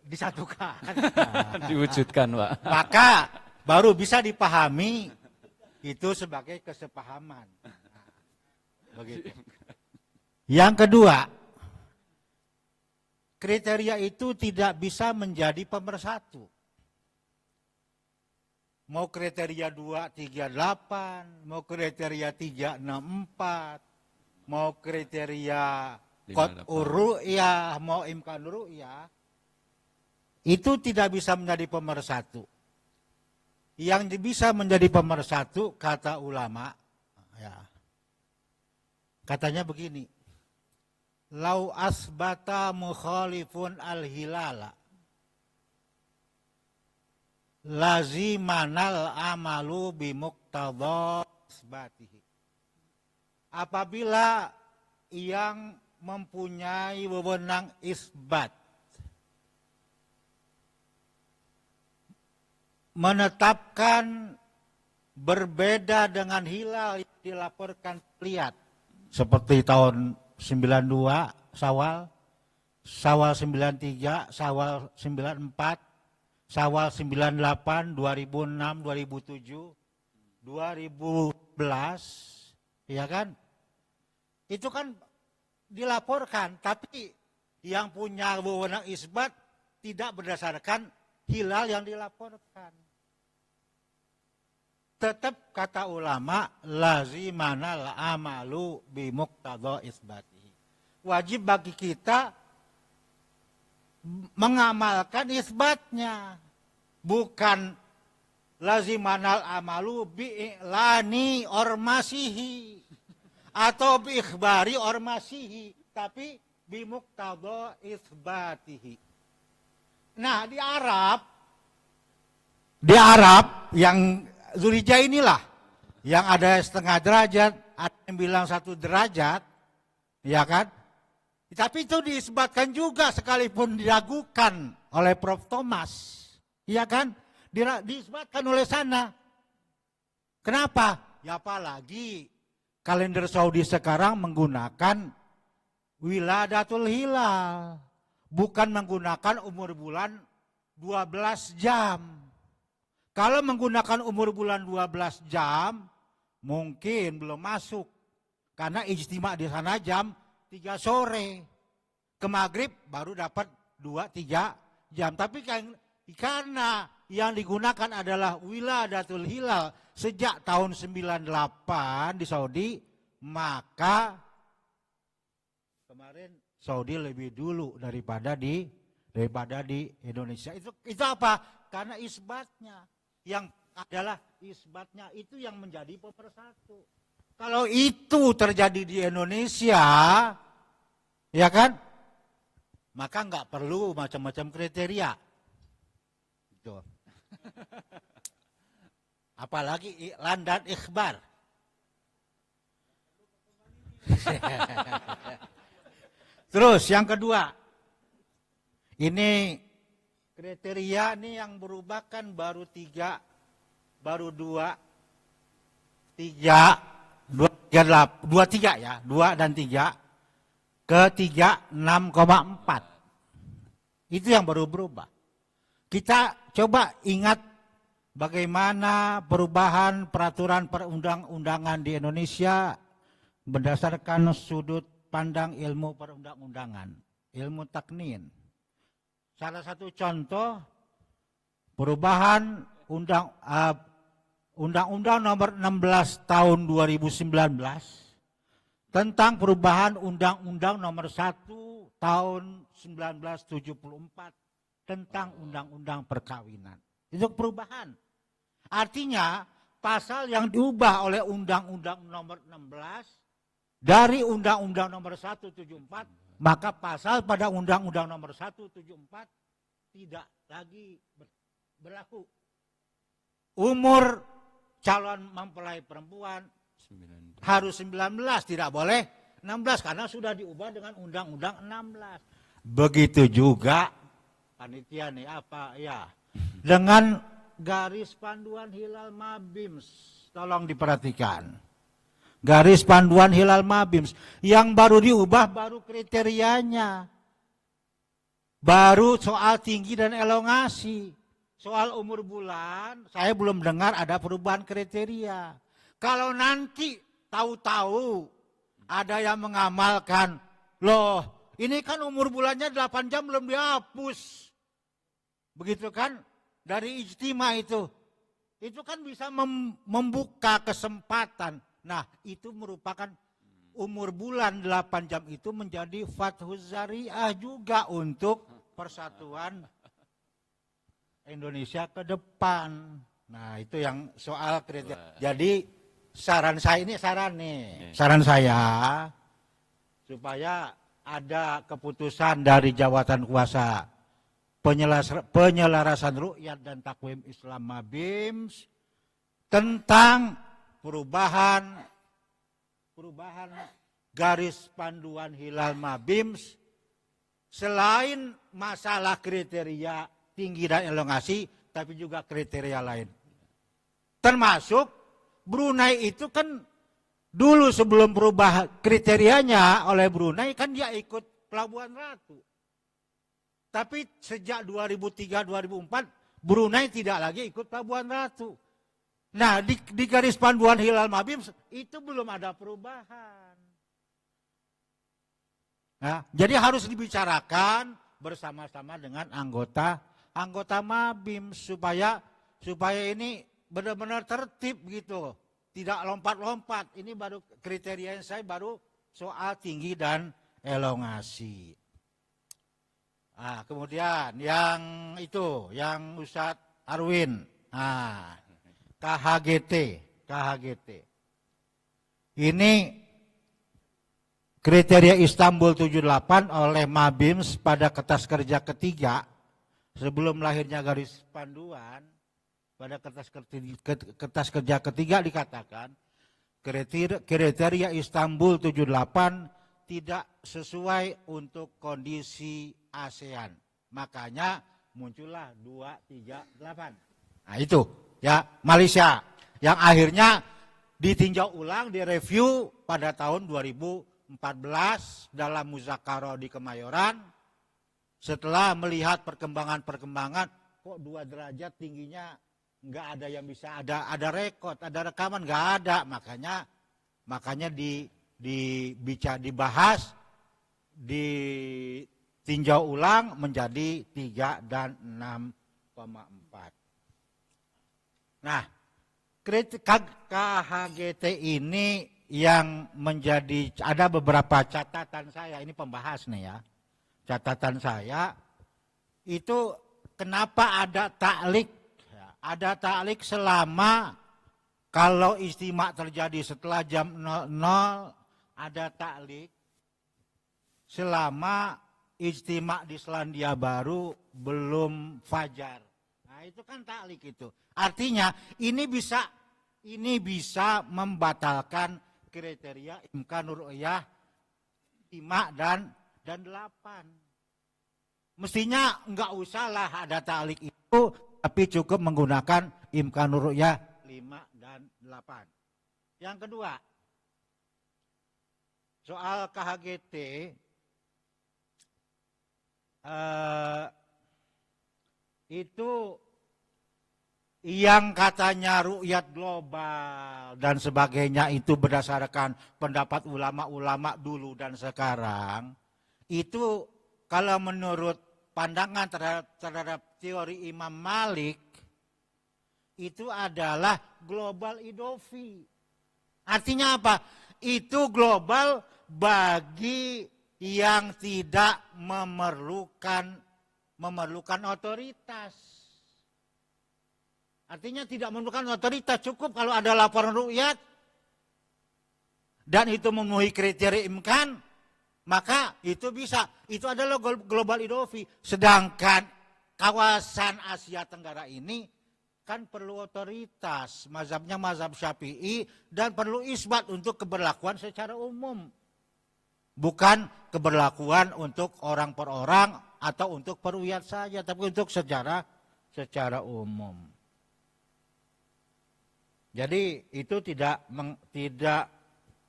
disatukan. Diwujudkan, Pak. Maka baru bisa dipahami itu sebagai kesepahaman. Begitu. Yang kedua, kriteria itu tidak bisa menjadi pemersatu. Mau kriteria 238, mau kriteria 364, mau kriteria qat'ur ru'yah, mau imkan ru'yah, itu tidak bisa menjadi pemersatu. Yang bisa menjadi pemersatu, kata ulama, ya, katanya begini, lau asbata mukhalifun al-hilala lazimanal amalu bimuqtadha isbatihi. Apabila yang mempunyai wewenang isbat menetapkan berbeda dengan hilal yang dilaporkan lihat seperti tahun 92 Syawal, Syawal 93, Syawal 94, Syawal 98, 2006, 2007, 2011, ya kan? Itu kan dilaporkan, tapi yang punya wewenang isbat tidak berdasarkan hilal yang dilaporkan. Tetap kata ulama, lazimanal amalu bimuqtadha isbatihi. Wajib bagi kita mengamalkan isbatnya, bukan lazimanal amalu bi'lani ormasihi atau biikhbari ormasihi, tapi bimuqtadha isbatihi. Nah, di Arab yang Zulhijjah inilah yang ada setengah derajat, ada yang bilang 1 derajat, ya kan? Tapi itu diisbatkan juga sekalipun diragukan oleh Prof. Thomas. Iya kan? Diisbatkan oleh sana. Kenapa? Ya apalagi kalender Saudi sekarang menggunakan wiladatul hilal. Bukan menggunakan umur bulan 12 jam. Kalau menggunakan umur bulan 12 jam, mungkin belum masuk. Karena ijtima di sana jam 3 sore, ke maghrib baru dapat 2-3 jam. Tapi karena yang digunakan adalah wiladatul hilal sejak tahun 98 di Saudi, maka kemarin Saudi lebih dulu daripada di Indonesia. Itu apa? Karena isbatnya yang adalah isbatnya itu yang menjadi pemersatu. Kalau itu terjadi di Indonesia, ya kan, maka nggak perlu macam-macam kriteria. Gitu. Apalagi iklan dan ikhbar. Terus yang kedua, ini kriteria ini yang berubah kan baru 3, baru 2, 3. 23 ya, 2 dan 3, ke-3 6,4. Itu yang baru berubah. Kita coba ingat bagaimana perubahan peraturan perundang-undangan di Indonesia berdasarkan sudut pandang ilmu perundang-undangan, ilmu taknin. Salah satu contoh perubahan Undang-Undang nomor 16 tahun 2019 tentang perubahan Undang-Undang nomor 1 tahun 1974 tentang Undang-Undang perkawinan. Itu perubahan. Artinya pasal yang diubah oleh Undang-Undang nomor 16 dari Undang-Undang nomor 174, maka pasal pada Undang-Undang nomor 174 tidak lagi berlaku. Umur calon mempelai perempuan 19. Harus 19, tidak boleh 16 karena sudah diubah dengan Undang-Undang 16. Begitu juga panitia nih apa ya, dengan garis panduan hilal Mabims, tolong diperhatikan. Garis panduan hilal mabims. Yang baru diubah baru kriterianya. Baru soal tinggi dan elongasi. Soal umur bulan, saya belum dengar ada perubahan kriteria. Kalau nanti tahu-tahu ada yang mengamalkan, loh ini kan umur bulannya 8 jam belum dihapus. Begitu kan? Dari ijtima itu. Itu kan bisa membuka kesempatan. Nah itu merupakan umur bulan 8 jam itu menjadi fathuz zari'ah juga untuk persatuan Indonesia ke depan. Nah itu yang soal kriteria. Jadi saran saya supaya ada keputusan dari jawatan kuasa penyelarasan ru'yat dan takwim Islam Mabims tentang perubahan garis panduan hilal Mabims selain masalah kriteria tinggi dan elongasi, tapi juga kriteria lain. Termasuk Brunei itu kan dulu sebelum berubah kriterianya oleh Brunei kan dia ikut Pelabuhan Ratu. Tapi sejak 2003-2004 Brunei tidak lagi ikut Pelabuhan Ratu. Nah di garis panduan hilal Mabims itu belum ada perubahan. Nah, jadi harus dibicarakan bersama-sama dengan anggota Mabims supaya ini benar-benar tertib gitu. Tidak lompat-lompat. Ini baru kriteria yang saya baru soal tinggi dan elongasi. Nah, kemudian yang Ustadz Arwin. Nah, KHGT. Ini kriteria Istanbul 78 oleh Mabims pada kertas kerja ketiga sebelum lahirnya garis panduan. Pada kertas kerja ketiga dikatakan kriteria Istanbul 78 tidak sesuai untuk kondisi ASEAN. Makanya muncullah 238. Nah itu ya Malaysia yang akhirnya ditinjau ulang, direview pada tahun 2014 dalam muzakarah di Kemayoran. Setelah melihat perkembangan kok 2 derajat tingginya nggak ada yang bisa ada rekod, ada rekaman nggak ada, makanya dibahas, ditinjau ulang menjadi 3 dan 6,4. Nah, KHGT ini yang menjadi ada beberapa catatan saya, ini pembahas nih ya. Catatan saya itu kenapa ada taklik? Ada taklik selama kalau istimak terjadi setelah jam 00, ada taklik selama istimak di Selandia Baru belum fajar. Nah itu kan taklik itu. Artinya ini bisa membatalkan kriteria imkanur ru'yah 5 dan 8. Mestinya enggak usahlah ada taklik itu, tapi cukup menggunakan imkanur ru'yah 5 dan 8. Yang kedua, soal KHGT itu yang katanya ru'yat global dan sebagainya itu berdasarkan pendapat ulama-ulama dulu dan sekarang, itu kalau menurut pandangan terhadap teori Imam Malik itu adalah global idofi. Artinya apa? Itu global bagi yang tidak memerlukan otoritas. Artinya tidak memerlukan otoritas, cukup kalau ada laporan ru'yat dan itu memenuhi kriteria imkan, maka itu bisa. Itu adalah global idofi. Sedangkan kawasan Asia Tenggara ini kan perlu otoritas. Mazhabnya mazhab Syafi'i dan perlu isbat untuk keberlakuan secara umum. Bukan keberlakuan untuk orang per orang atau untuk peruyat saja, tapi untuk secara umum. Jadi itu tidak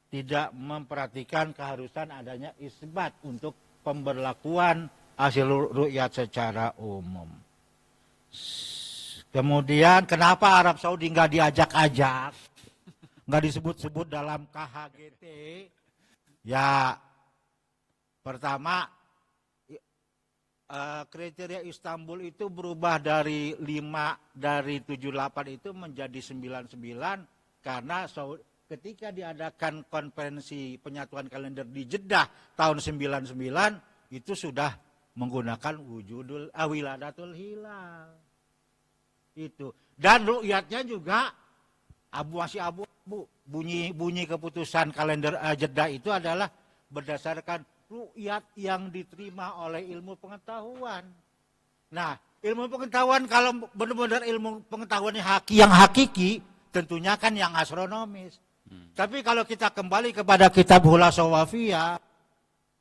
tidak memperhatikan keharusan adanya isbat untuk pemberlakuan hasil ru'yat secara umum. Kemudian kenapa Arab Saudi nggak diajak-ajak, nggak disebut-sebut dalam KHGT? Ya, pertama kriteria Istanbul itu berubah dari 78 itu menjadi 99 karena ketika diadakan konferensi penyatuan kalender di Jeddah tahun 99 itu sudah menggunakan wujudul wiladatul hilal. Itu. Dan ru'yatnya juga masih abu-abu. Bunyi keputusan kalender Jeddah itu adalah berdasarkan ru'yat yang diterima oleh ilmu pengetahuan. Nah, ilmu pengetahuan kalau benar-benar ilmu pengetahuannya yang hakiki, tentunya kan yang astronomis. Tapi kalau kita kembali kepada kitab Khulasatul Wafiyah,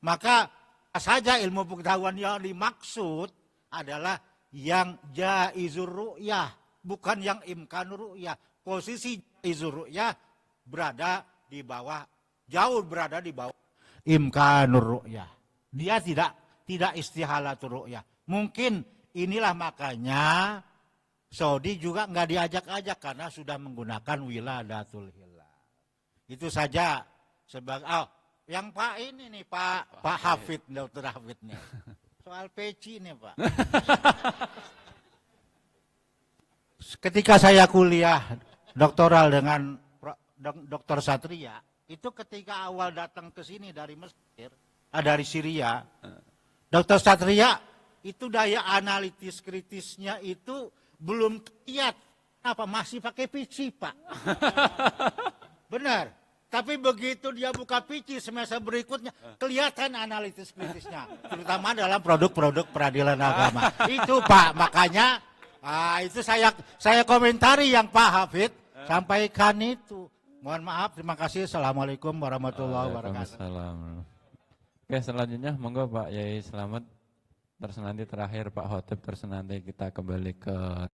maka saja ilmu pengetahuan yang dimaksud adalah yang jaizur ru'yah, bukan yang imkanur ru'yah. Posisi jaizur ru'yah berada di bawah, jauh berada di bawah imkanur ru'yah. Dia tidak istihalatur ru'yah. Mungkin inilah makanya Saudi juga nggak diajak-ajak karena sudah menggunakan wiladatul hilal. Itu saja sebagai yang Pak ini nih Pak Hafid, Dr. Hafid nih. Soal peci nih Pak. Ketika saya kuliah doktoral dengan Dr. Satria, itu ketika awal datang ke sini dari Mesir, dari Syria, Dr. Satria itu daya analitis kritisnya itu belum lihat masih pakai PC Pak. Benar. Tapi begitu dia buka PC semester berikutnya, kelihatan analitis kritisnya. Terutama dalam produk-produk peradilan agama. Itu Pak, makanya itu saya komentari yang Pak Hafid sampaikan itu. Mohon maaf, terima kasih. Assalamualaikum warahmatullahi wabarakatuh. Oke, selanjutnya monggo Pak Yai Selamat. Terus nanti terakhir Pak Khotib, terus nanti kita kembali ke